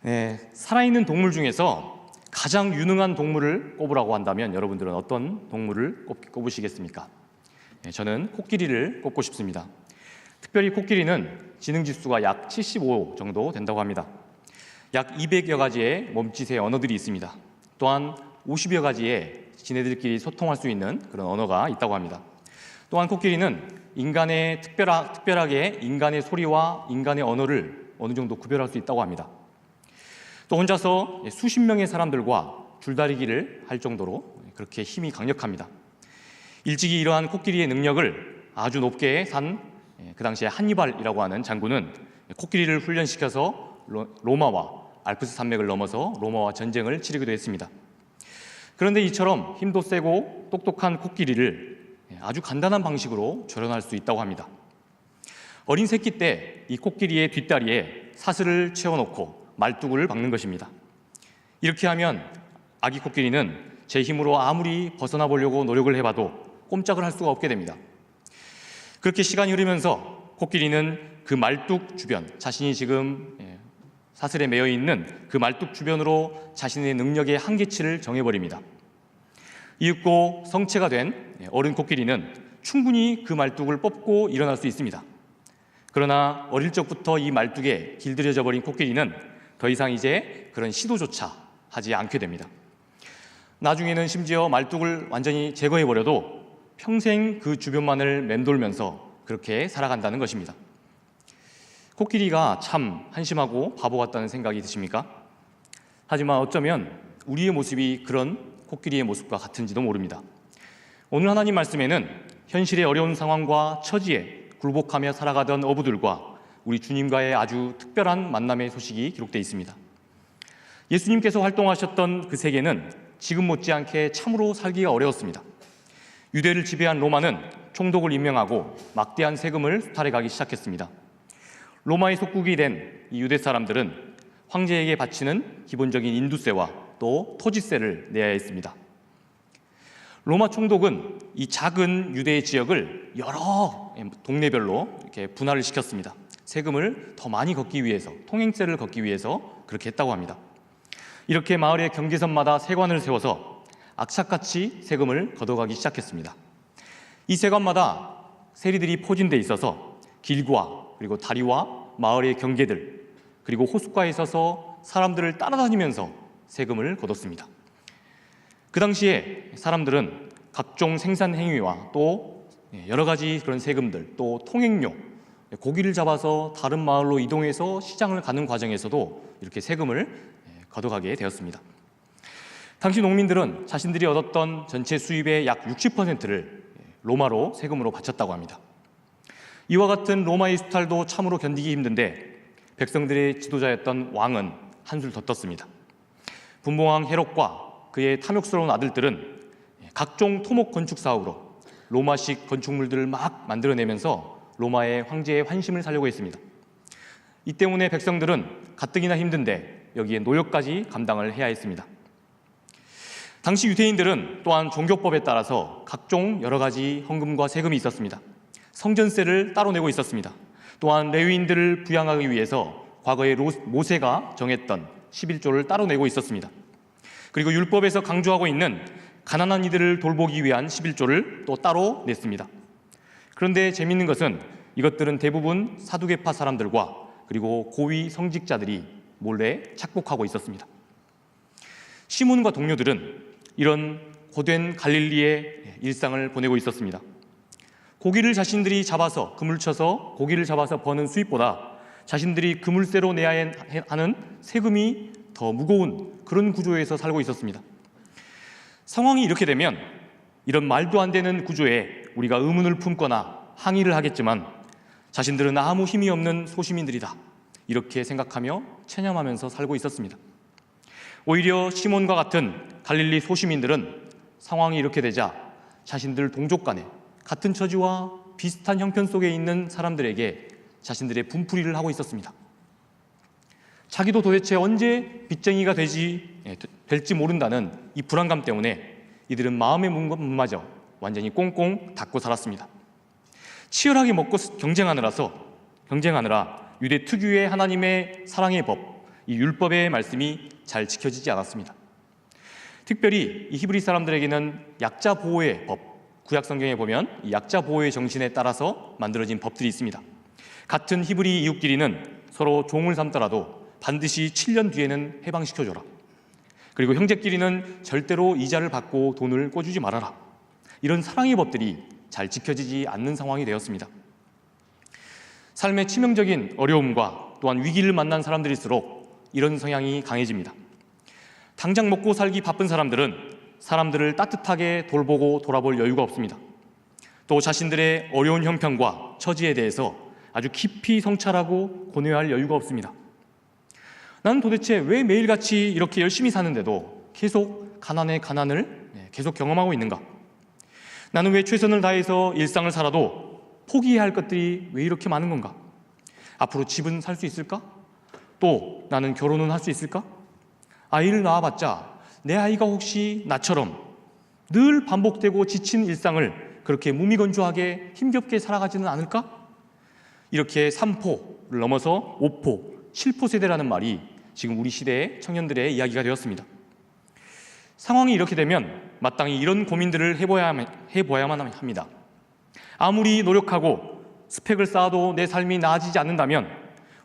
네, 살아있는 동물 중에서 가장 유능한 동물을 꼽으라고 한다면 여러분들은 어떤 동물을 꼽으시겠습니까? 네, 저는 코끼리를 꼽고 싶습니다. 특별히 코끼리는 지능지수가 약 75 정도 된다고 합니다. 약 200여 가지의 몸짓의 언어들이 있습니다. 또한 50여 가지의 지네들끼리 소통할 수 있는 그런 언어가 있다고 합니다. 또한 코끼리는 특별하게 인간의 소리와 인간의 언어를 어느 정도 구별할 수 있다고 합니다. 또 혼자서 수십 명의 사람들과 줄다리기를 할 정도로 그렇게 힘이 강력합니다. 일찍이 이러한 코끼리의 능력을 아주 높게 산 그 당시에 한니발이라고 하는 장군은 코끼리를 훈련시켜서 로마와 알프스 산맥을 넘어서 로마와 전쟁을 치르기도 했습니다. 그런데 이처럼 힘도 세고 똑똑한 코끼리를 아주 간단한 방식으로 조련할 수 있다고 합니다. 어린 새끼 때 이 코끼리의 뒷다리에 사슬을 채워놓고 말뚝을 박는 것입니다. 이렇게 하면 아기 코끼리는 제 힘으로 아무리 벗어나 보려고 노력을 해봐도 꼼짝을 할 수가 없게 됩니다. 그렇게 시간이 흐르면서 코끼리는 그 말뚝 주변, 자신이 지금 사슬에 매여 있는 그 말뚝 주변으로 자신의 능력의 한계치를 정해버립니다. 이윽고 성체가 된 어른 코끼리는 충분히 그 말뚝을 뽑고 일어날 수 있습니다. 그러나 어릴 적부터 이 말뚝에 길들여져 버린 코끼리는 더 이상 이제 그런 시도조차 하지 않게 됩니다. 나중에는 심지어 말뚝을 완전히 제거해버려도 평생 그 주변만을 맴돌면서 그렇게 살아간다는 것입니다. 코끼리가 참 한심하고 바보 같다는 생각이 드십니까? 하지만 어쩌면 우리의 모습이 그런 코끼리의 모습과 같은지도 모릅니다. 오늘 하나님 말씀에는 현실의 어려운 상황과 처지에 굴복하며 살아가던 어부들과 우리 주님과의 아주 특별한 만남의 소식이 기록되어 있습니다. 예수님께서 활동하셨던 그 세계는 지금 못지않게 참으로 살기가 어려웠습니다. 유대를 지배한 로마는 총독을 임명하고 막대한 세금을 수탈해 가기 시작했습니다. 로마의 속국이 된 이 유대 사람들은 황제에게 바치는 기본적인 인두세와 또 토지세를 내야 했습니다. 로마 총독은 이 작은 유대의 지역을 여러 동네별로 이렇게 분할을 시켰습니다. 세금을 더 많이 걷기 위해서, 통행세를 걷기 위해서 그렇게 했다고 합니다. 이렇게 마을의 경계선마다 세관을 세워서 악착같이 세금을 걷어가기 시작했습니다. 이 세관마다 세리들이 포진돼 있어서 길과 그리고 다리와 마을의 경계들 그리고 호숫가에 있어서 사람들을 따라다니면서 세금을 걷었습니다. 그 당시에 사람들은 각종 생산 행위와 또 여러 가지 그런 세금들 또 통행료, 고기를 잡아서 다른 마을로 이동해서 시장을 가는 과정에서도 이렇게 세금을 걷어가게 되었습니다. 당시 농민들은 자신들이 얻었던 전체 수입의 약 60%를 로마로 세금으로 바쳤다고 합니다. 이와 같은 로마의 수탈도 참으로 견디기 힘든데 백성들의 지도자였던 왕은 한술 더 떴습니다. 분봉왕 헤롯과 그의 탐욕스러운 아들들은 각종 토목 건축 사업으로 로마식 건축물들을 막 만들어내면서 로마의 황제의 환심을 사려고 했습니다. 이 때문에 백성들은 가뜩이나 힘든데 여기에 노역까지 감당을 해야 했습니다. 당시 유대인들은 또한 종교법에 따라서 각종 여러 가지 헌금과 세금이 있었습니다. 성전세를 따로 내고 있었습니다. 또한 레위인들을 부양하기 위해서 과거에 모세가 정했던 11조를 따로 내고 있었습니다. 그리고 율법에서 강조하고 있는 가난한 이들을 돌보기 위한 11조를 또 따로 냈습니다. 그런데 재미있는 것은 이것들은 대부분 사두개파 사람들과 그리고 고위 성직자들이 몰래 착복하고 있었습니다. 시몬과 동료들은 이런 고된 갈릴리의 일상을 보내고 있었습니다. 고기를 자신들이 잡아서 그물쳐서 고기를 잡아서 버는 수입보다 자신들이 그물세로 내야 하는 세금이 더 무거운 그런 구조에서 살고 있었습니다. 상황이 이렇게 되면 이런 말도 안 되는 구조에 우리가 의문을 품거나 항의를 하겠지만 자신들은 아무 힘이 없는 소시민들이다 이렇게 생각하며 체념하면서 살고 있었습니다. 오히려 시몬과 같은 갈릴리 소시민들은 상황이 이렇게 되자 자신들 동족 간에 같은 처지와 비슷한 형편 속에 있는 사람들에게 자신들의 분풀이를 하고 있었습니다. 자기도 도대체 언제 빚쟁이가 될지 모른다는 이 불안감 때문에 이들은 마음의 문마저 완전히 꽁꽁 닫고 살았습니다. 치열하게 먹고 경쟁하느라 유대 특유의 하나님의 사랑의 법, 이 율법의 말씀이 잘 지켜지지 않았습니다. 특별히 이 히브리 사람들에게는 약자 보호의 법, 구약 성경에 보면 이 약자 보호의 정신에 따라서 만들어진 법들이 있습니다. 같은 히브리 이웃끼리는 서로 종을 삼더라도 반드시 7년 뒤에는 해방시켜줘라. 그리고 형제끼리는 절대로 이자를 받고 돈을 꿔주지 말아라. 이런 사랑의 법들이 잘 지켜지지 않는 상황이 되었습니다. 삶의 치명적인 어려움과 또한 위기를 만난 사람들일수록 이런 성향이 강해집니다. 당장 먹고 살기 바쁜 사람들은 사람들을 따뜻하게 돌보고 돌아볼 여유가 없습니다. 또 자신들의 어려운 형편과 처지에 대해서 아주 깊이 성찰하고 고뇌할 여유가 없습니다. 나는 도대체 왜 매일같이 이렇게 열심히 사는데도 계속 가난의 가난을 계속 경험하고 있는가? 나는 왜 최선을 다해서 일상을 살아도 포기해야 할 것들이 왜 이렇게 많은 건가? 앞으로 집은 살 수 있을까? 또 나는 결혼은 할 수 있을까? 아이를 낳아봤자 내 아이가 혹시 나처럼 늘 반복되고 지친 일상을 그렇게 무미건조하게 힘겹게 살아가지는 않을까? 이렇게 3포를 넘어서 5포, 7포 세대라는 말이 지금 우리 시대의 청년들의 이야기가 되었습니다. 상황이 이렇게 되면 마땅히 이런 고민들을 해보야만 합니다. 아무리 노력하고 스펙을 쌓아도 내 삶이 나아지지 않는다면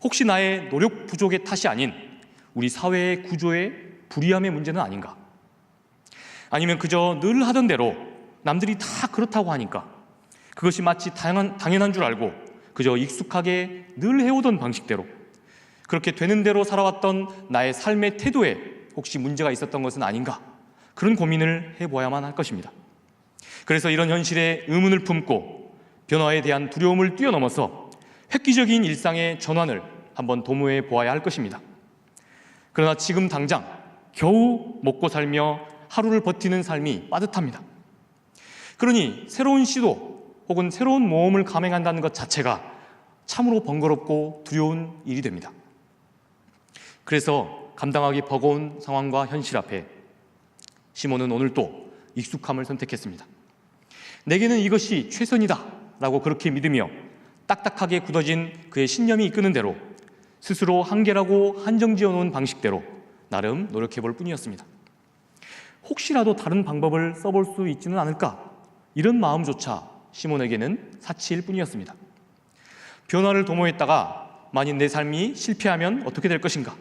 혹시 나의 노력 부족의 탓이 아닌 우리 사회의 구조의 불이함의 문제는 아닌가? 아니면 그저 늘 하던 대로 남들이 다 그렇다고 하니까 그것이 마치 당연한 줄 알고 그저 익숙하게 늘 해오던 방식대로 그렇게 되는 대로 살아왔던 나의 삶의 태도에 혹시 문제가 있었던 것은 아닌가? 그런 고민을 해보아야만 할 것입니다. 그래서 이런 현실에 의문을 품고 변화에 대한 두려움을 뛰어넘어서 획기적인 일상의 전환을 한번 도모해 보아야 할 것입니다. 그러나 지금 당장 겨우 먹고 살며 하루를 버티는 삶이 빠듯합니다. 그러니 새로운 시도 혹은 새로운 모험을 감행한다는 것 자체가 참으로 번거롭고 두려운 일이 됩니다. 그래서 감당하기 버거운 상황과 현실 앞에 시몬은 오늘 또 익숙함을 선택했습니다. 내게는 이것이 최선이다 라고 그렇게 믿으며 딱딱하게 굳어진 그의 신념이 이끄는 대로 스스로 한계라고 한정지어 놓은 방식대로 나름 노력해 볼 뿐이었습니다. 혹시라도 다른 방법을 써볼 수 있지는 않을까? 이런 마음조차 시몬에게는 사치일 뿐이었습니다. 변화를 도모했다가 만일 내 삶이 실패하면 어떻게 될 것인가?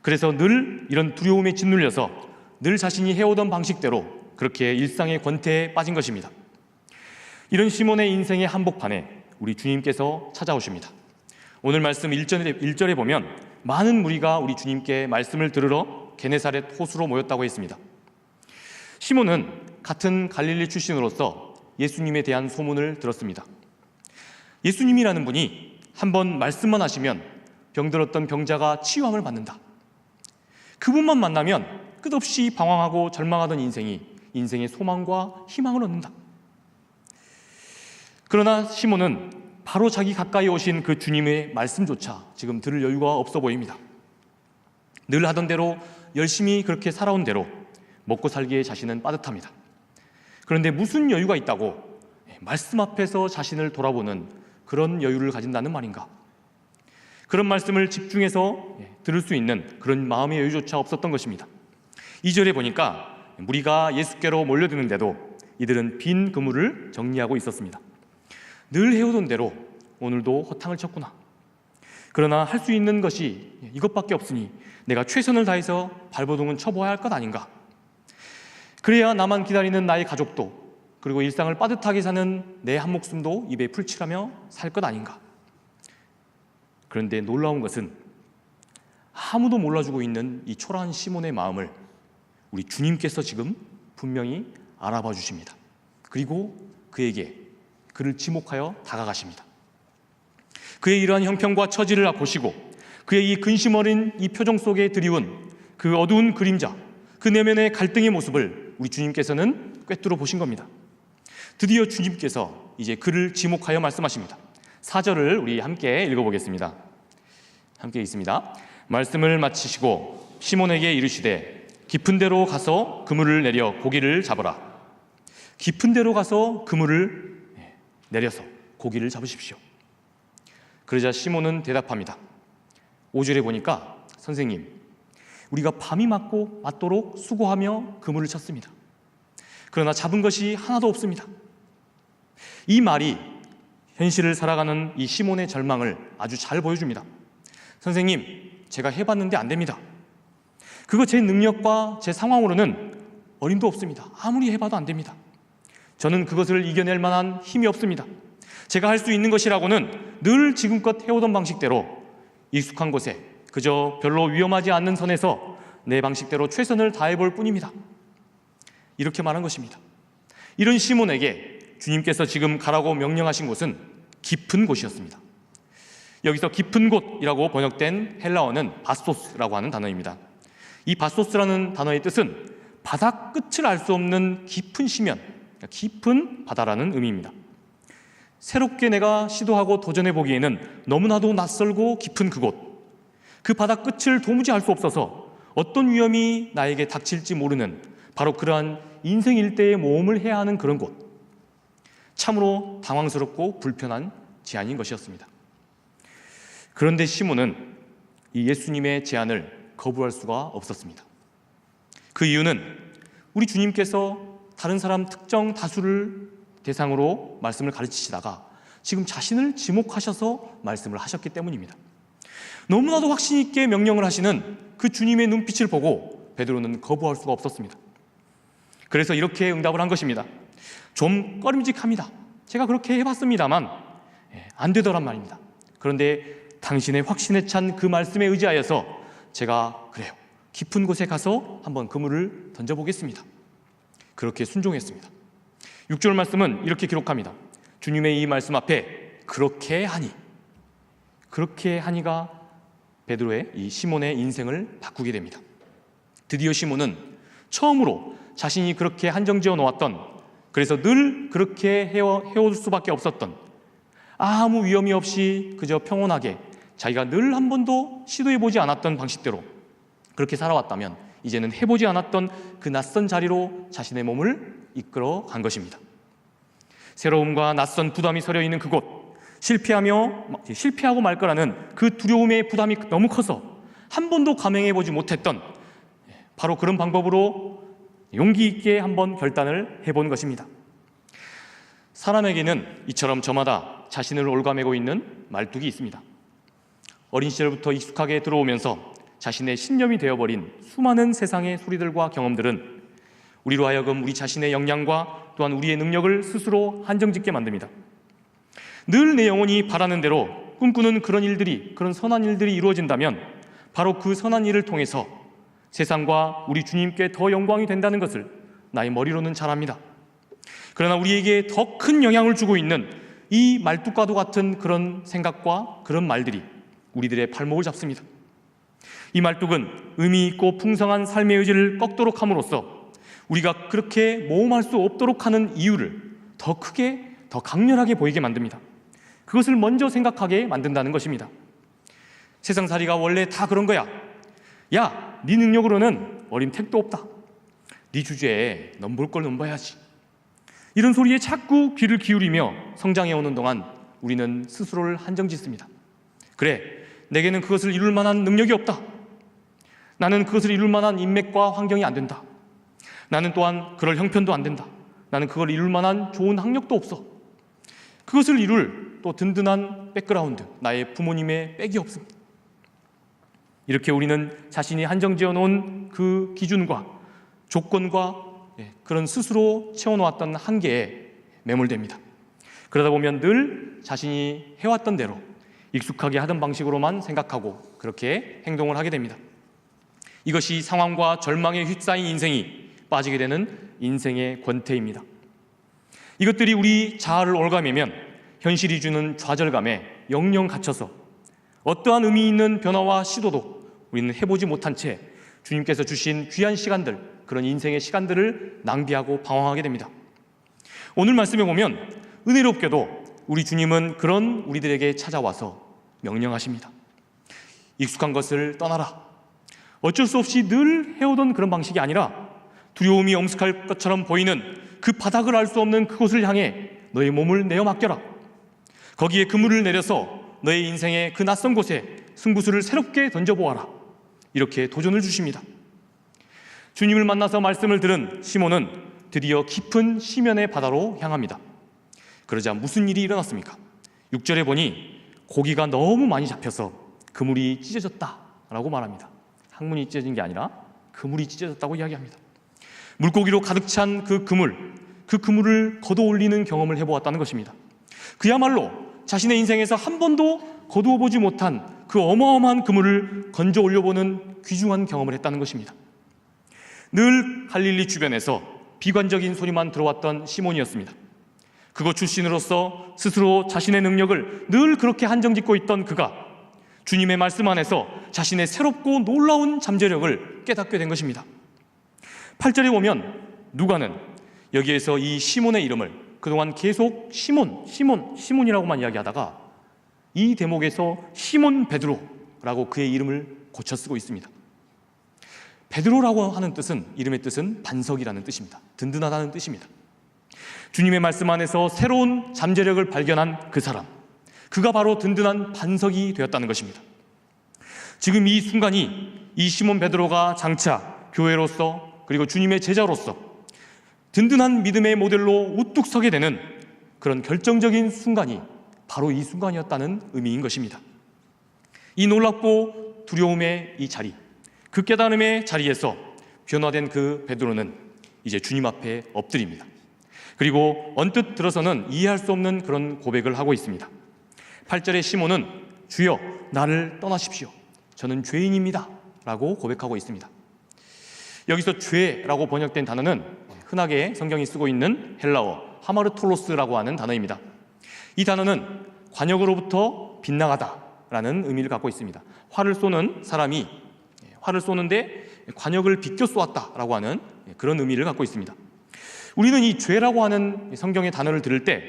그래서 늘 이런 두려움에 짓눌려서 늘 자신이 해오던 방식대로 그렇게 일상의 권태에 빠진 것입니다. 이런 시몬의 인생의 한복판에 우리 주님께서 찾아오십니다. 오늘 말씀 1절에 보면 많은 무리가 우리 주님께 말씀을 들으러 게네사렛 호수로 모였다고 했습니다. 시몬은 같은 갈릴리 출신으로서 예수님에 대한 소문을 들었습니다. 예수님이라는 분이 한번 말씀만 하시면 병들었던 병자가 치유함을 받는다. 그분만 만나면 끝없이 방황하고 절망하던 인생의 소망과 희망을 얻는다. 그러나 시몬은 바로 자기 가까이 오신 그 주님의 말씀조차 지금 들을 여유가 없어 보입니다. 늘 하던 대로 열심히 그렇게 살아온 대로 먹고 살기에 자신은 빠듯합니다. 그런데 무슨 여유가 있다고 말씀 앞에서 자신을 돌아보는 그런 여유를 가진다는 말인가? 그런 말씀을 집중해서 들을 수 있는 그런 마음의 여유조차 없었던 것입니다. 2절에 보니까 무리가 예수께로 몰려드는데도 이들은 빈 그물을 정리하고 있었습니다. 늘 해오던 대로 오늘도 허탕을 쳤구나. 그러나 할 수 있는 것이 이것밖에 없으니 내가 최선을 다해서 발버둥은 쳐보아야 할 것 아닌가. 그래야 나만 기다리는 나의 가족도 그리고 일상을 빠듯하게 사는 내 한 목숨도 입에 풀칠하며 살 것 아닌가. 그런데 놀라운 것은 아무도 몰라주고 있는 이 초라한 시몬의 마음을 우리 주님께서 지금 분명히 알아봐 주십니다. 그리고 그를 지목하여 다가가십니다. 그의 이러한 형편과 처지를 보시고 그의 이 근심 어린 이 표정 속에 드리운 그 어두운 그림자, 그 내면의 갈등의 모습을 우리 주님께서는 꿰뚫어 보신 겁니다. 드디어 주님께서 이제 그를 지목하여 말씀하십니다. 4절을 우리 함께 읽어보겠습니다. 함께 읽습니다. 말씀을 마치시고 시몬에게 이르시되 깊은 데로 가서 그물을 내려 고기를 잡으라. 깊은 데로 가서 그물을 내려서 고기를 잡으십시오. 그러자 시몬은 대답합니다. 5절에 보니까 선생님, 우리가 밤이 맞도록 수고하며 그물을 쳤습니다. 그러나 잡은 것이 하나도 없습니다. 이 말이 현실을 살아가는 이 시몬의 절망을 아주 잘 보여줍니다. 선생님, 제가 해봤는데 안 됩니다. 그거 제 능력과 제 상황으로는 어림도 없습니다. 아무리 해봐도 안 됩니다. 저는 그것을 이겨낼 만한 힘이 없습니다. 제가 할 수 있는 것이라고는 늘 지금껏 해오던 방식대로 익숙한 곳에 그저 별로 위험하지 않는 선에서 내 방식대로 최선을 다해볼 뿐입니다. 이렇게 말한 것입니다. 이런 시몬에게 주님께서 지금 가라고 명령하신 곳은 깊은 곳이었습니다. 여기서 깊은 곳이라고 번역된 헬라어는 바소스라고 하는 단어입니다. 이 바소스라는 단어의 뜻은 바다 끝을 알 수 없는 깊은 심연, 깊은 바다라는 의미입니다. 새롭게 내가 시도하고 도전해보기에는 너무나도 낯설고 깊은 그곳, 그 바다 끝을 도무지 알 수 없어서 어떤 위험이 나에게 닥칠지 모르는 바로 그러한 인생 일대의 모험을 해야 하는 그런 곳, 참으로 당황스럽고 불편한 제안인 것이었습니다. 그런데 시몬은 이 예수님의 제안을 거부할 수가 없었습니다. 그 이유는 우리 주님께서 다른 사람 특정 다수를 대상으로 말씀을 가르치시다가 지금 자신을 지목하셔서 말씀을 하셨기 때문입니다. 너무나도 확신 있게 명령을 하시는 그 주님의 눈빛을 보고 베드로는 거부할 수가 없었습니다. 그래서 이렇게 응답을 한 것입니다. 좀 꺼림직합니다. 제가 그렇게 해봤습니다만 안 되더란 말입니다. 그런데 당신의 확신에 찬 그 말씀에 의지하여서 제가 그래요, 깊은 곳에 가서 한번 그물을 던져보겠습니다. 그렇게 순종했습니다. 6절 말씀은 이렇게 기록합니다. 주님의 이 말씀 앞에 그렇게 하니가 베드로의 이 시몬의 인생을 바꾸게 됩니다. 드디어 시몬은 처음으로 자신이 그렇게 한정지어 놓았던, 그래서 늘 그렇게 해올 수밖에 없었던, 아무 위험이 없이 그저 평온하게 자기가 늘 한 번도 시도해보지 않았던 방식대로 그렇게 살아왔다면 이제는 해보지 않았던 그 낯선 자리로 자신의 몸을 이끌어 간 것입니다. 새로움과 낯선 부담이 서려 있는 그곳, 실패하고 말 거라는 그 두려움의 부담이 너무 커서 한 번도 감행해보지 못했던 바로 그런 방법으로 용기 있게 한번 결단을 해본 것입니다. 사람에게는 이처럼 저마다 자신을 올가매고 있는 말뚝이 있습니다. 어린 시절부터 익숙하게 들어오면서 자신의 신념이 되어버린 수많은 세상의 소리들과 경험들은 우리로 하여금 우리 자신의 역량과 또한 우리의 능력을 스스로 한정짓게 만듭니다. 늘 내 영혼이 바라는 대로 꿈꾸는 그런 선한 일들이 이루어진다면 바로 그 선한 일을 통해서 세상과 우리 주님께 더 영광이 된다는 것을 나의 머리로는 잘 압니다. 그러나 우리에게 더 큰 영향을 주고 있는 이 말뚝과도 같은 그런 생각과 그런 말들이 우리들의 발목을 잡습니다. 이 말뚝은 의미 있고 풍성한 삶의 의지를 꺾도록 함으로써 우리가 그렇게 모험할 수 없도록 하는 이유를 더 크게, 더 강렬하게 보이게 만듭니다. 그것을 먼저 생각하게 만든다는 것입니다. 세상살이가 원래 다 그런 거야. 야, 네 능력으로는 어림택도 없다. 네 주제에 넌 볼 걸 넌 봐야지. 이런 소리에 자꾸 귀를 기울이며 성장해오는 동안 우리는 스스로를 한정짓습니다. 그래, 내게는 그것을 이룰 만한 능력이 없다. 나는 그것을 이룰 만한 인맥과 환경이 안 된다. 나는 또한 그럴 형편도 안 된다. 나는 그걸 이룰 만한 좋은 학력도 없어. 그것을 이룰 또 든든한 백그라운드, 나의 부모님의 백이 없습니다. 이렇게 우리는 자신이 한정지어 놓은 그 기준과 조건과 그런 스스로 채워놓았던 한계에 매몰됩니다. 그러다 보면 늘 자신이 해왔던 대로 익숙하게 하던 방식으로만 생각하고 그렇게 행동을 하게 됩니다. 이것이 상황과 절망에 휩싸인 인생이 빠지게 되는 인생의 권태입니다. 이것들이 우리 자아를 올가매면 현실이 주는 좌절감에 영영 갇혀서 어떠한 의미 있는 변화와 시도도 우리는 해보지 못한 채 주님께서 주신 귀한 시간들, 그런 인생의 시간들을 낭비하고 방황하게 됩니다. 오늘 말씀에 보면 은혜롭게도 우리 주님은 그런 우리들에게 찾아와서 명령하십니다. 익숙한 것을 떠나라. 어쩔 수 없이 늘 해오던 그런 방식이 아니라 두려움이 엄습할 것처럼 보이는 그 바닥을 알 수 없는 그곳을 향해 너의 몸을 내어 맡겨라. 거기에 그물을 내려서 너의 인생의 그 낯선 곳에 승부수를 새롭게 던져보아라. 이렇게 도전을 주십니다. 주님을 만나서 말씀을 들은 시몬은 드디어 깊은 시면의 바다로 향합니다. 그러자 무슨 일이 일어났습니까? 6절에 보니 고기가 너무 많이 잡혀서 그물이 찢어졌다라고 말합니다. 항문이 찢어진 게 아니라 그물이 찢어졌다고 이야기합니다. 물고기로 가득 찬 그 그물을 걷어 올리는 경험을 해보았다는 것입니다. 그야말로 자신의 인생에서 한 번도 거두어 보지 못한 그 어마어마한 그물을 건져 올려보는 귀중한 경험을 했다는 것입니다. 늘 갈릴리 주변에서 비관적인 소리만 들어왔던 시몬이었습니다. 그것 출신으로서 스스로 자신의 능력을 늘 그렇게 한정짓고 있던 그가 주님의 말씀 안에서 자신의 새롭고 놀라운 잠재력을 깨닫게 된 것입니다. 8절에 보면 누가는 여기에서 이 시몬의 이름을 그동안 계속 시몬이라고만 이야기하다가 이 대목에서 시몬 베드로라고 그의 이름을 고쳐 쓰고 있습니다. 베드로라고 하는 뜻은, 이름의 뜻은 반석이라는 뜻입니다. 든든하다는 뜻입니다. 주님의 말씀 안에서 새로운 잠재력을 발견한 그 사람, 그가 바로 든든한 반석이 되었다는 것입니다. 지금 이 순간이 이 시몬 베드로가 장차 교회로서 그리고 주님의 제자로서 든든한 믿음의 모델로 우뚝 서게 되는 그런 결정적인 순간이 바로 이 순간이었다는 의미인 것입니다. 이 놀랍고 두려움의 이 자리, 그 깨달음의 자리에서 변화된 그 베드로는 이제 주님 앞에 엎드립니다. 그리고 언뜻 들어서는 이해할 수 없는 그런 고백을 하고 있습니다. 8절에 시몬은 주여 나를 떠나십시오. 저는 죄인입니다. 라고 고백하고 있습니다. 여기서 죄라고 번역된 단어는 흔하게 성경이 쓰고 있는 헬라어 하마르톨로스라고 하는 단어입니다. 이 단어는 관역으로부터 빗나가다라는 의미를 갖고 있습니다. 활을 쏘는 사람이 활을 쏘는데 관역을 비껴 쏘았다라고 하는 그런 의미를 갖고 있습니다. 우리는 이 죄라고 하는 성경의 단어를 들을 때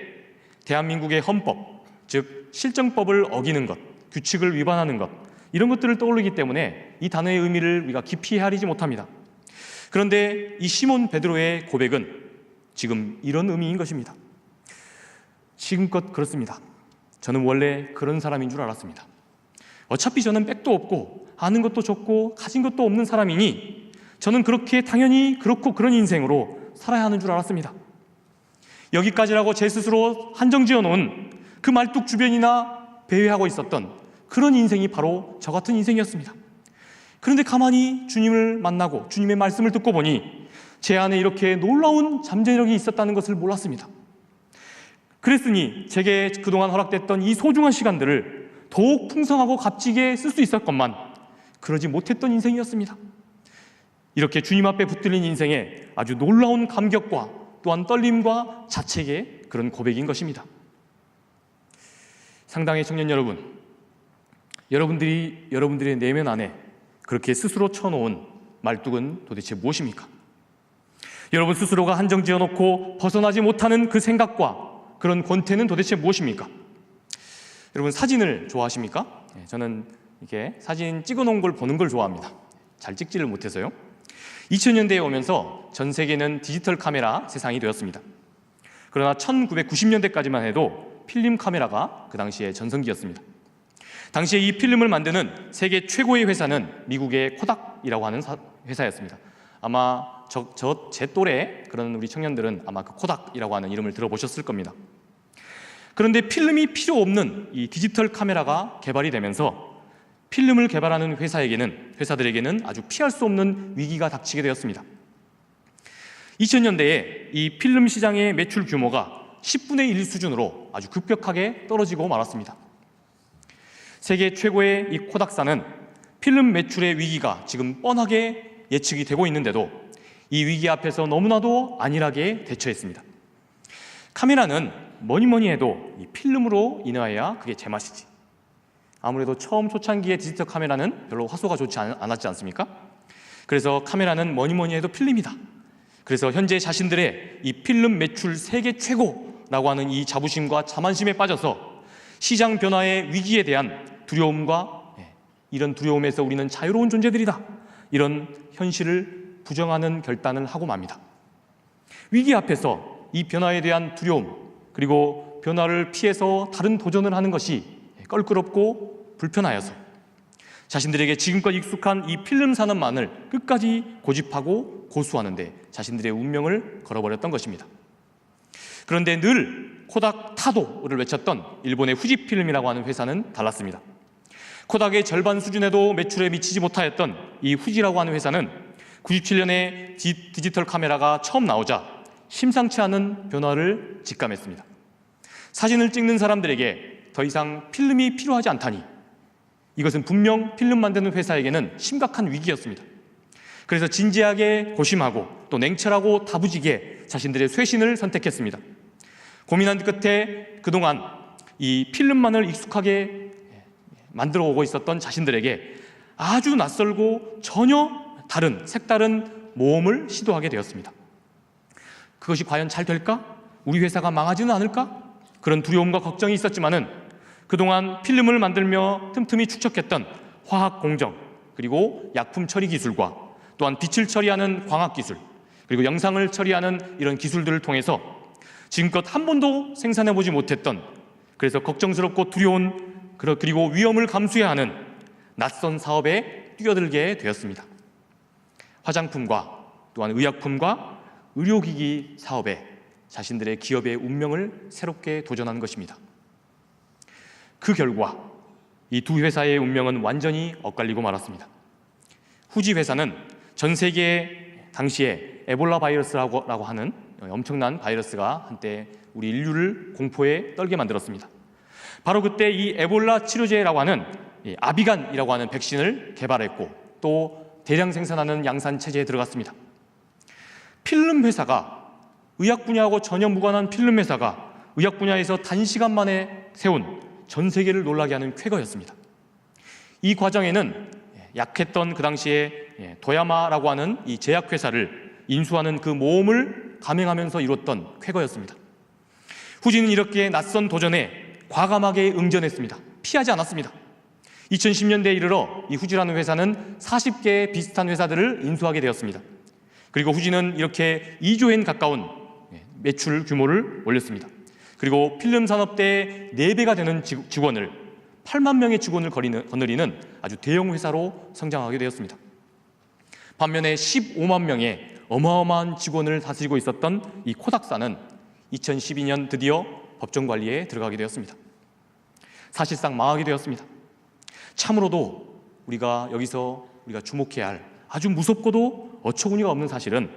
대한민국의 헌법, 즉 실정법을 어기는 것, 규칙을 위반하는 것, 이런 것들을 떠올리기 때문에 이 단어의 의미를 우리가 깊이 헤아리지 못합니다. 그런데 이 시몬 베드로의 고백은 지금 이런 의미인 것입니다. 지금껏 그렇습니다. 저는 원래 그런 사람인 줄 알았습니다. 어차피 저는 백도 없고 아는 것도 적고 가진 것도 없는 사람이니 저는 그렇게 당연히 그렇고 그런 인생으로 살아야 하는 줄 알았습니다. 여기까지라고 제 스스로 한정지어 놓은 그 말뚝 주변이나 배회하고 있었던 그런 인생이 바로 저 같은 인생이었습니다. 그런데 가만히 주님을 만나고 주님의 말씀을 듣고 보니 제 안에 이렇게 놀라운 잠재력이 있었다는 것을 몰랐습니다. 그랬으니 제게 그동안 허락됐던 이 소중한 시간들을 더욱 풍성하고 값지게 쓸 수 있었건만 그러지 못했던 인생이었습니다. 이렇게 주님 앞에 붙들린 인생에 아주 놀라운 감격과 또한 떨림과 자책의 그런 고백인 것입니다. 상당의 청년 여러분, 여러분들의 내면 안에 그렇게 스스로 쳐놓은 말뚝은 도대체 무엇입니까? 여러분 스스로가 한정 지어놓고 벗어나지 못하는 그 생각과 그런 권태는 도대체 무엇입니까? 여러분 사진을 좋아하십니까? 저는 이렇게 사진 찍어놓은 걸 보는 걸 좋아합니다. 잘 찍지를 못해서요. 2000년대에 오면서 전 세계는 디지털 카메라 세상이 되었습니다. 그러나 1990년대까지만 해도 필름 카메라가 그 당시에 전성기였습니다. 당시에 이 필름을 만드는 세계 최고의 회사는 미국의 코닥이라고 하는 회사였습니다. 아마 제 또래 그런 우리 청년들은 아마 그 코닥이라고 하는 이름을 들어보셨을 겁니다. 그런데 필름이 필요 없는 이 디지털 카메라가 개발이 되면서 필름을 개발하는 회사들에게는 아주 피할 수 없는 위기가 닥치게 되었습니다. 2000년대에 이 필름 시장의 매출 규모가 10분의 1 수준으로 아주 급격하게 떨어지고 말았습니다. 세계 최고의 이 코닥사는 필름 매출의 위기가 지금 뻔하게 예측이 되고 있는데도 이 위기 앞에서 너무나도 안일하게 대처했습니다. 카메라는 뭐니 해도 이 필름으로 인하여야 그게 제맛이지. 아무래도 처음 초창기의 디지털 카메라는 별로 화소가 좋지 않았지 않습니까? 그래서 카메라는 뭐니 해도 필름이다. 그래서 현재 자신들의 이 필름 매출 세계 최고라고 하는 이 자부심과 자만심에 빠져서 시장 변화의 위기에 대한 두려움과 이런 두려움에서 우리는 자유로운 존재들이다. 이런 현실을 부정하는 결단을 하고 맙니다. 위기 앞에서 이 변화에 대한 두려움 그리고 변화를 피해서 다른 도전을 하는 것이 껄끄럽고 불편하여서 자신들에게 지금껏 익숙한 이 필름 산업만을 끝까지 고집하고 고수하는 데 자신들의 운명을 걸어버렸던 것입니다. 그런데 늘 코닥 타도를 외쳤던 일본의 후지필름이라고 하는 회사는 달랐습니다. 코닥의 절반 수준에도 매출에 미치지 못하였던 이 후지라고 하는 회사는 97년에 디지털 카메라가 처음 나오자 심상치 않은 변화를 직감했습니다. 사진을 찍는 사람들에게 더 이상 필름이 필요하지 않다니, 이것은 분명 필름 만드는 회사에게는 심각한 위기였습니다. 그래서 진지하게 고심하고 또 냉철하고 다부지게 자신들의 쇄신을 선택했습니다. 고민한 끝에 그동안 이 필름만을 익숙하게 만들어 오고 있었던 자신들에게 아주 낯설고 전혀 다른 색다른 모험을 시도하게 되었습니다. 그것이 과연 잘 될까? 우리 회사가 망하지는 않을까? 그런 두려움과 걱정이 있었지만은 그동안 필름을 만들며 틈틈이 축적했던 화학 공정, 그리고 약품 처리 기술과 또한 빛을 처리하는 광학 기술, 그리고 영상을 처리하는 이런 기술들을 통해서 지금껏 한 번도 생산해보지 못했던, 그래서 걱정스럽고 두려운 그리고 위험을 감수해야 하는 낯선 사업에 뛰어들게 되었습니다. 화장품과 또한 의약품과 의료기기 사업에 자신들의 기업의 운명을 새롭게 도전한 것입니다. 그 결과 이 두 회사의 운명은 완전히 엇갈리고 말았습니다. 후지 회사는 전 세계에 당시에 에볼라 바이러스라고 하는 엄청난 바이러스가 한때 우리 인류를 공포에 떨게 만들었습니다. 바로 그때 이 에볼라 치료제라고 하는 아비간이라고 하는 백신을 개발했고 또 대량 생산하는 양산 체제에 들어갔습니다. 필름 회사가, 의학 분야하고 전혀 무관한 필름 회사가 의학 분야에서 단시간 만에 세운 전 세계를 놀라게 하는 쾌거였습니다. 이 과정에는 약했던 그 당시에 도야마라고 하는 이 제약회사를 인수하는 그 모험을 감행하면서 이뤘던 쾌거였습니다. 후지는 이렇게 낯선 도전에 과감하게 응전했습니다. 피하지 않았습니다. 2010년대에 이르러 이 후지라는 회사는 40개의 비슷한 회사들을 인수하게 되었습니다. 그리고 후지는 이렇게 2조엔 가까운 매출 규모를 올렸습니다. 그리고 필름 산업대의 4배가 되는 직원을, 8만 명의 직원을 거느리는 아주 대형 회사로 성장하게 되었습니다. 반면에 15만 명의 어마어마한 직원을 다스리고 있었던 이 코닥사는 2012년 드디어 법정 관리에 들어가게 되었습니다. 사실상 망하게 되었습니다. 참으로도 여기서 우리가 주목해야 할 아주 무섭고도 어처구니가 없는 사실은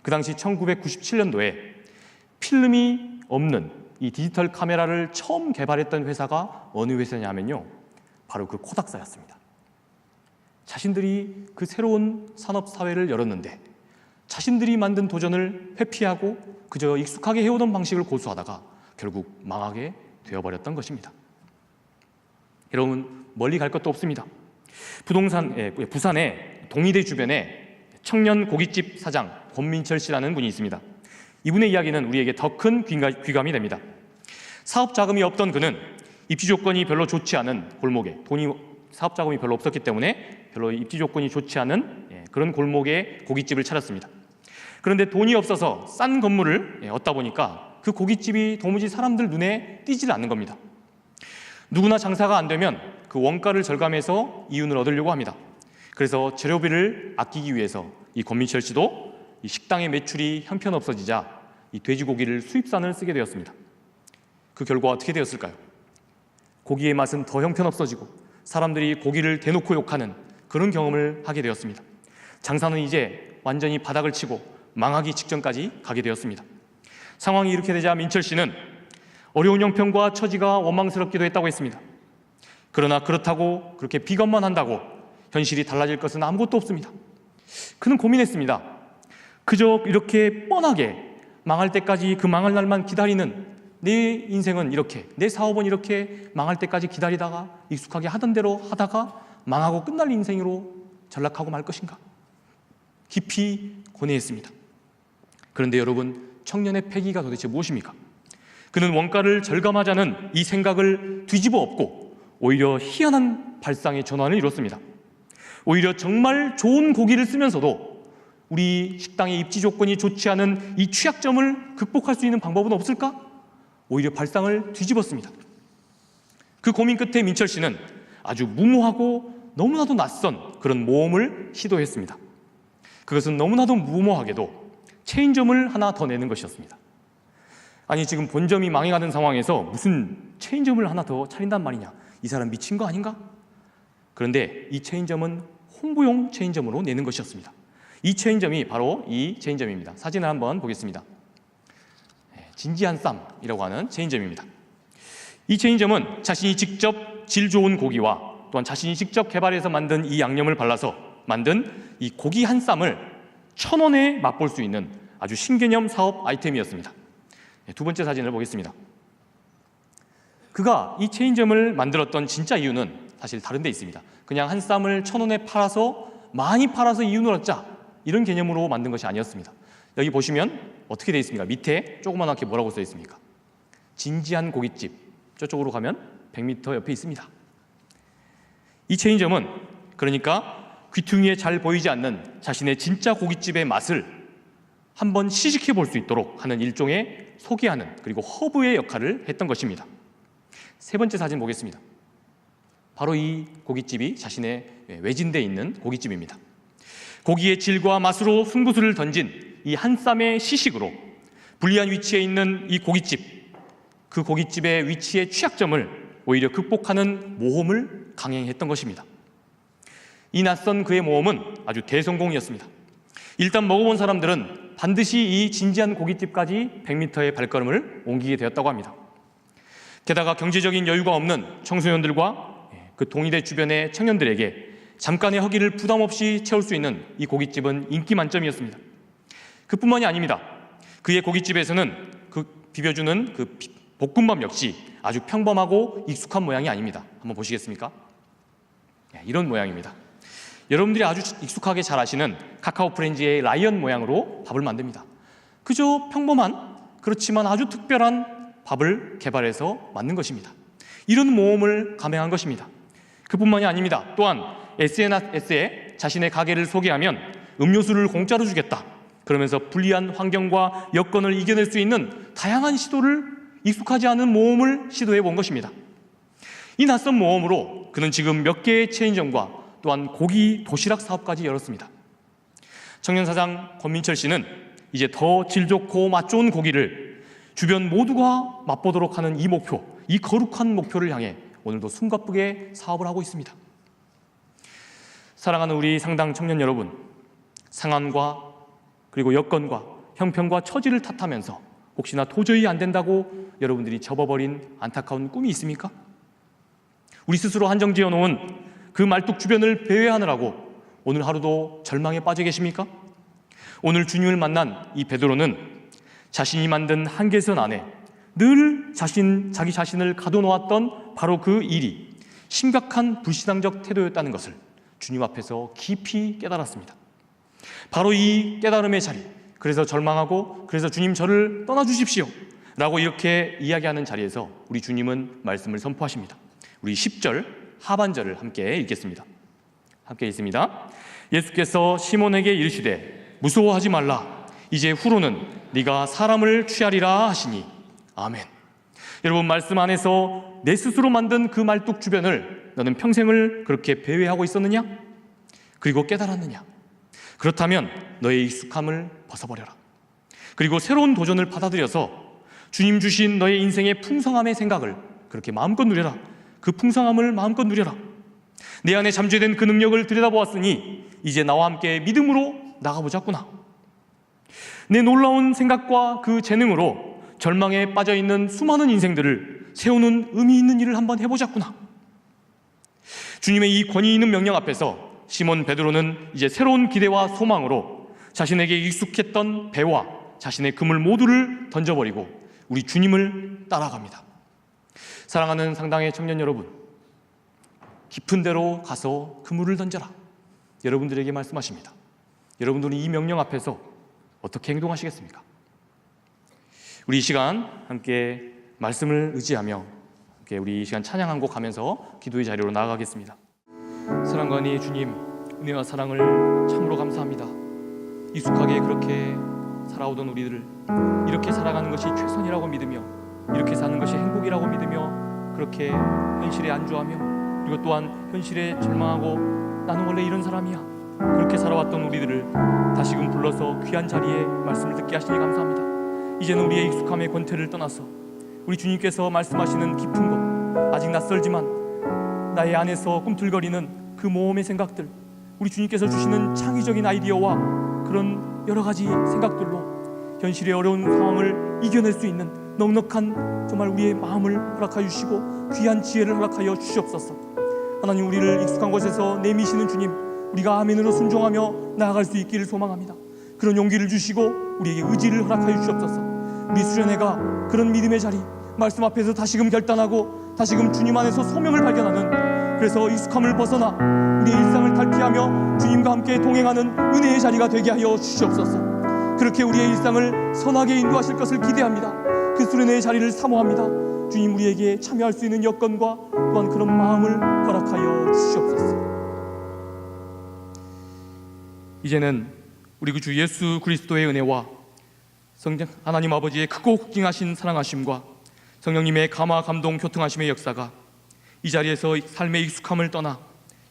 그 당시 1997년도에 필름이 없는 이 디지털 카메라를 처음 개발했던 회사가 어느 회사냐면요, 바로 그 코닥사였습니다. 자신들이 그 새로운 산업 사회를 열었는데 자신들이 만든 도전을 회피하고 그저 익숙하게 해오던 방식을 고수하다가 결국 망하게 되어버렸던 것입니다. 여러분, 멀리 갈 것도 없습니다. 부산의 동의대 주변에 청년 고깃집 사장 권민철 씨라는 분이 있습니다. 이분의 이야기는 우리에게 더 큰 귀감이 됩니다. 사업 자금이 없던 그는 입지 조건이 별로 좋지 않은 골목에, 사업 자금이 별로 없었기 때문에 별로 입지 조건이 좋지 않은 그런 골목에 고깃집을 차렸습니다. 그런데 돈이 없어서 싼 건물을 얻다 보니까 그 고깃집이 도무지 사람들 눈에 띄질 않는 겁니다. 누구나 장사가 안 되면 그 원가를 절감해서 이윤을 얻으려고 합니다. 그래서 재료비를 아끼기 위해서 이 권민철 씨도 이 식당의 매출이 형편없어지자 이 돼지고기를 수입산을 쓰게 되었습니다. 그 결과 어떻게 되었을까요? 고기의 맛은 더 형편없어지고 사람들이 고기를 대놓고 욕하는 그런 경험을 하게 되었습니다. 장사는 이제 완전히 바닥을 치고 망하기 직전까지 가게 되었습니다. 상황이 이렇게 되자 민철 씨는 어려운 형편과 처지가 원망스럽기도 했다고 했습니다. 그러나 그렇다고 그렇게 비관만 한다고 현실이 달라질 것은 아무것도 없습니다. 그는 고민했습니다. 그저 이렇게 뻔하게 망할 때까지, 그 망할 날만 기다리는 내 인생은 이렇게, 내 사업은 이렇게 망할 때까지 기다리다가 익숙하게 하던 대로 하다가 망하고 끝날 인생으로 전락하고 말 것인가? 깊이 고뇌했습니다. 그런데 여러분, 청년의 패기가 도대체 무엇입니까? 그는 원가를 절감하자는 이 생각을 뒤집어 엎고 오히려 희한한 발상의 전환을 이뤘습니다. 오히려 정말 좋은 고기를 쓰면서도 우리 식당의 입지 조건이 좋지 않은 이 취약점을 극복할 수 있는 방법은 없을까? 오히려 발상을 뒤집었습니다. 그 고민 끝에 민철 씨는 아주 무모하고 너무나도 낯선 그런 모험을 시도했습니다. 그것은 너무나도 무모하게도 체인점을 하나 더 내는 것이었습니다. 아니, 지금 본점이 망해가는 상황에서 무슨 체인점을 하나 더 차린단 말이냐, 이 사람 미친 거 아닌가? 그런데 이 체인점은 홍보용 체인점으로 내는 것이었습니다. 이 체인점이 바로 이 체인점입니다. 사진을 한번 보겠습니다. 진지한 쌈이라고 하는 체인점입니다. 이 체인점은 자신이 직접 질 좋은 고기와 또한 자신이 직접 개발해서 만든 이 양념을 발라서 만든 이 고기 한 쌈을 1,000원에 맛볼 수 있는 아주 신개념 사업 아이템이었습니다. 두 번째 사진을 보겠습니다. 그가 이 체인점을 만들었던 진짜 이유는 사실 다른 데 있습니다. 그냥 한 쌈을 1,000원에 팔아서 많이 팔아서 이윤을 얻자, 이런 개념으로 만든 것이 아니었습니다. 여기 보시면 어떻게 되어 있습니까? 밑에 조그맣게 뭐라고 써 있습니까? 진지한 고깃집. 저쪽으로 가면 100m 옆에 있습니다. 이 체인점은 그러니까 귀퉁이에 잘 보이지 않는 자신의 진짜 고깃집의 맛을 한번 시식해 볼 수 있도록 하는 일종의 소개하는, 그리고 허브의 역할을 했던 것입니다. 세 번째 사진 보겠습니다. 바로 이 고깃집이 자신의 외진되어 있는 고깃집입니다. 고기의 질과 맛으로 승부수를 던진 이 한 쌈의 시식으로 불리한 위치에 있는 이 고깃집, 그 고깃집의 위치의 취약점을 오히려 극복하는 모험을 강행했던 것입니다. 이 낯선 그의 모험은 아주 대성공이었습니다. 일단 먹어본 사람들은 반드시 이 진지한 고깃집까지 100m의 발걸음을 옮기게 되었다고 합니다. 게다가 경제적인 여유가 없는 청소년들과 그 동의대 주변의 청년들에게 잠깐의 허기를 부담 없이 채울 수 있는 이 고깃집은 인기 만점이었습니다. 그뿐만이 아닙니다. 그의 고깃집에서는 그 비벼주는 그 볶음밥 역시 아주 평범하고 익숙한 모양이 아닙니다. 한번 보시겠습니까? 이런 모양입니다. 여러분들이 아주 익숙하게 잘 아시는 카카오 프렌즈의 라이언 모양으로 밥을 만듭니다. 그저 평범한, 그렇지만 아주 특별한 밥을 개발해서 만든 것입니다. 이런 모험을 감행한 것입니다. 그뿐만이 아닙니다. 또한 SNS에 자신의 가게를 소개하면 음료수를 공짜로 주겠다, 그러면서 불리한 환경과 여건을 이겨낼 수 있는 다양한 시도를, 익숙하지 않은 모험을 시도해 본 것입니다. 이 낯선 모험으로 그는 지금 몇 개의 체인점과 또한 고기 도시락 사업까지 열었습니다. 청년사장 권민철 씨는 이제 더 질 좋고 맛 좋은 고기를 주변 모두가 맛보도록 하는 이 목표, 이 거룩한 목표를 향해 오늘도 숨가쁘게 사업을 하고 있습니다. 사랑하는 우리 상당 청년 여러분, 상황과 그리고 여건과 형편과 처지를 탓하면서 혹시나 도저히 안 된다고 여러분들이 접어버린 안타까운 꿈이 있습니까? 우리 스스로 한정지어 놓은 그 말뚝 주변을 배회하느라고 오늘 하루도 절망에 빠져 계십니까? 오늘 주님을 만난 이 베드로는 자신이 만든 한계선 안에 늘 자기 자신을 가둬놓았던 바로 그 일이 심각한 불신앙적 태도였다는 것을 주님 앞에서 깊이 깨달았습니다. 바로 이 깨달음의 자리, 그래서 절망하고 그래서 주님 저를 떠나주십시오 라고 이렇게 이야기하는 자리에서 우리 주님은 말씀을 선포하십니다. 우리 10절 하반절을 함께 읽겠습니다. 함께 읽습니다. 예수께서 시몬에게 이르시되 무서워하지 말라, 이제 후로는 네가 사람을 취하리라 하시니. 아멘. 여러분, 말씀 안에서 내 스스로 만든 그 말뚝 주변을 너는 평생을 그렇게 배회하고 있었느냐? 그리고 깨달았느냐? 그렇다면 너의 익숙함을 벗어버려라. 그리고 새로운 도전을 받아들여서 주님 주신 너의 인생의 풍성함의 생각을 그렇게 마음껏 누려라. 그 풍성함을 마음껏 누려라. 내 안에 잠재된 그 능력을 들여다보았으니 이제 나와 함께 믿음으로 나가보자꾸나. 내 놀라운 생각과 그 재능으로 절망에 빠져있는 수많은 인생들을 세우는 의미 있는 일을 한번 해보자꾸나. 주님의 이 권위 있는 명령 앞에서 시몬 베드로는 이제 새로운 기대와 소망으로 자신에게 익숙했던 배와 자신의 그물 모두를 던져버리고 우리 주님을 따라갑니다. 사랑하는 상당의 청년 여러분, 깊은 데로 가서 그물을 던져라. 여러분들에게 말씀하십니다. 여러분들은 이 명령 앞에서 어떻게 행동하시겠습니까? 우리 이 시간 함께 말씀을 의지하며 함께 우리 이 시간 찬양 한 곡 하면서 기도의 자리로 나아가겠습니다. 사랑과 은혜의 주님, 은혜와 사랑을 참으로 감사합니다. 익숙하게 그렇게 살아오던 우리들을 이렇게 살아가는 것이 최선이라고 믿으며, 이렇게 사는 것이 행복이라고 믿으며 그렇게 현실에 안주하며 그리고 또한 현실에 절망하고 나는 원래 이런 사람이야, 그렇게 살아왔던 우리들을 다시금 불러서 귀한 자리에 말씀을 듣게 하시니 감사합니다. 이제는 우리의 익숙함의 권태를 떠나서 우리 주님께서 말씀하시는 깊은 것, 아직 낯설지만 나의 안에서 꿈틀거리는 그 모험의 생각들, 우리 주님께서 주시는 창의적인 아이디어와 그런 여러 가지 생각들로 현실의 어려운 상황을 이겨낼 수 있는 넉넉한 정말 우리의 마음을 허락하여 주시고 귀한 지혜를 허락하여 주시옵소서. 하나님, 우리를 익숙한 곳에서 내미시는 주님, 우리가 아멘으로 순종하며 나아갈 수 있기를 소망합니다. 그런 용기를 주시고 우리에게 의지를 허락하여 주시옵소서. 우리 수련회가 그런 믿음의 자리, 말씀 앞에서 다시금 결단하고 다시금 주님 안에서 소명을 발견하는, 그래서 익숙함을 벗어나 우리의 일상을 탈피하며 주님과 함께 동행하는 은혜의 자리가 되게 하여 주시옵소서. 그렇게 우리의 일상을 선하게 인도하실 것을 기대합니다. 그 수련회의 자리를 사모합니다. 주님, 우리에게 참여할 수 있는 여건과 또한 그런 마음을 허락하여 주시옵소서. 이제는 우리 주 예수 그리스도의 은혜와 성령 하나님 아버지의 크고 극진하신 사랑하심과 성령님의 감화 감동 교통하심의 역사가 이 자리에서 삶의 익숙함을 떠나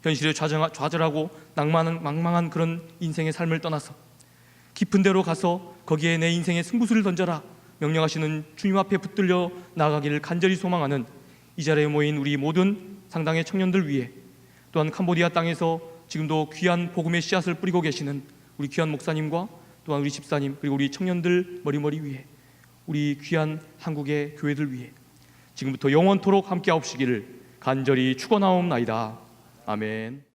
현실에 좌절하고 망망한 그런 인생의 삶을 떠나서 깊은 데로 가서 거기에 내 인생의 승부수를 던져라 명령하시는 주님 앞에 붙들려 나아가기를 간절히 소망하는 이 자리에 모인 우리 모든 상당의 청년들 위해, 또한 캄보디아 땅에서 지금도 귀한 복음의 씨앗을 뿌리고 계시는 우리 귀한 목사님과 또한 우리 집사님, 그리고 우리 청년들 머리머리 위에, 우리 귀한 한국의 교회들 위해 지금부터 영원토록 함께하옵시기를 간절히 축원하옵나이다. 아멘.